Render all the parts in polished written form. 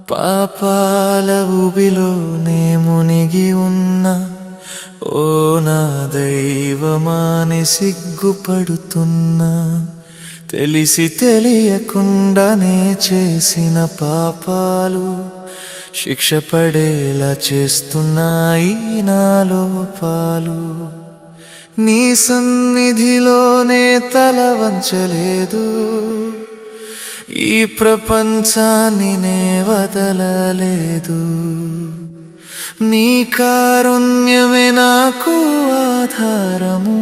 పాపాల ఊబిలోనే మునిగి ఉన్న ఓ నా దైవమాని సిగ్గుపడుతున్నా. తెలిసి తెలియకుండానే చేసిన పాపాలు శిక్ష పడేలా చేస్తున్నాయి నా లోపాలు. నీ సన్నిధిలోనే తల వంచలేదు, ఈ ప్రపంచాన్ని నే వదలలేదు. నీ కారుణ్యమే నాకు ఆధారము,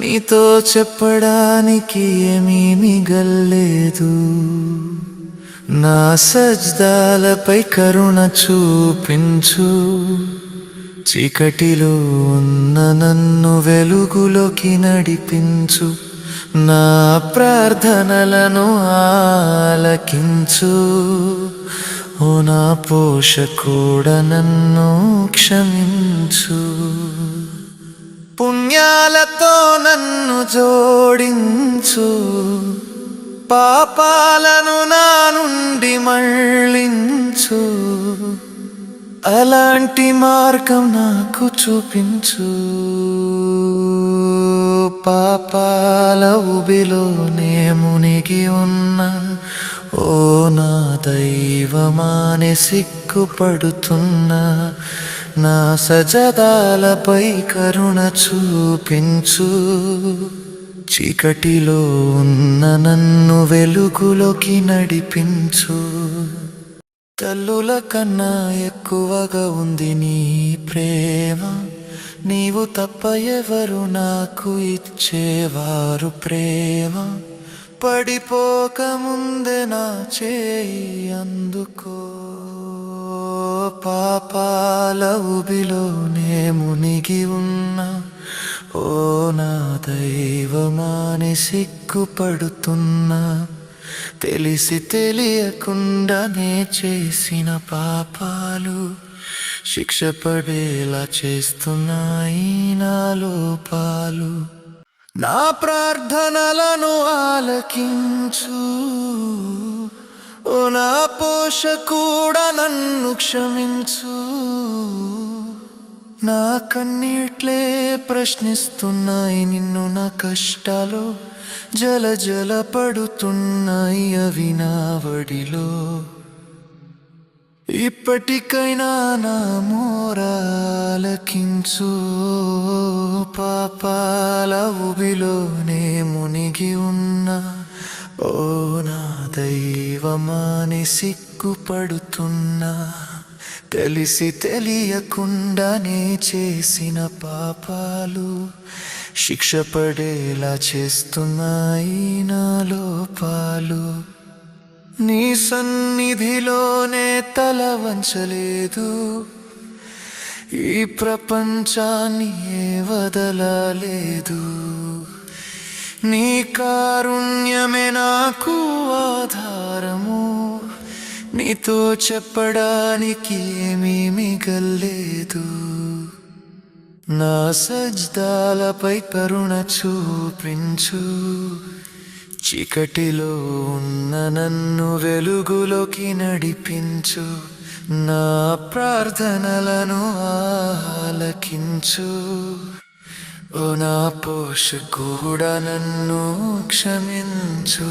నీతో చెప్పడానికి ఏమీ మిగల్లేదు. నా సజ్దాలపై కరుణ చూపించు, చీకటిలో ఉన్న నన్ను వెలుగులోకి నడిపించు. నా ప్రార్థనలను ఆలకించు, ఓ నా పోషకుడా నన్ను క్షమించు. పుణ్యాలతో నన్ను జోడించు, పాపాలను నా నుండి మళ్ళించు. అలాంటి మార్గం నాకు చూపించు. పాపాల ఊబిలోనే మునిగి ఉన్నా ఓ నా దైవమాని సిగ్గుపడుతున్నా. నా సజదాలపై కరుణ చూపించు, చీకటిలో ఉన్న నన్ను వెలుగులోకి నడిపించు. తల్లుల కన్నా ఎక్కువగా ఉంది నీ ప్రేమ, నీవు తప్ప ఎవరు నాకు ఇచ్చేవారు ప్రేమ. పడిపోక ముందే నా చేయి అందుకో. పాపాల ఊబిలోనే మునిగి ఉన్నా ఓ నా దైవమాని సిగ్గుపడుతున్నా. తెలిసి తెలియకుండానే చేసిన పాపాలు శిక్ష పడేలా చేస్తున్నాయి నా లోపాలు. నా ప్రార్థనలను ఆలకించు, ఓ నా పోషకుడా నన్ను క్షమించు. నా కన్నీట్లే ప్రశ్నిస్తున్నాయి నిన్ను, నా కష్టాలు జల జల పడుతున్నాయి అవి నా వడిలో. ఇప్పటికైనా నా మోరాలకించు, పాపాల ఊబిలోనే మునిగి ఉన్నా ఓ నా దైవమాని సిగ్గుపడుతున్నా. తెలిసి తెలియకుండానే చేసిన పాపాలు శిక్ష పడేలా చేస్తున్నాయి నా లోపాలు. నీ సన్నిధిలోనే తల వంచలేదు, ఈ ప్రపంచాన్ని వదలలేదు. నీ కారుణ్యమే నాకు ఆధారము, నీతో చెప్పడానికి ఏమీ మిగల్లేదు. నా సజ్దాలపై కరుణ చూపించు, చీకటిలో ఉన్న నన్ను వెలుగులోకి నడిపించు. నా ప్రార్థనలను ఆలకించు, ఓ నా పోషకుడా నన్ను క్షమించు.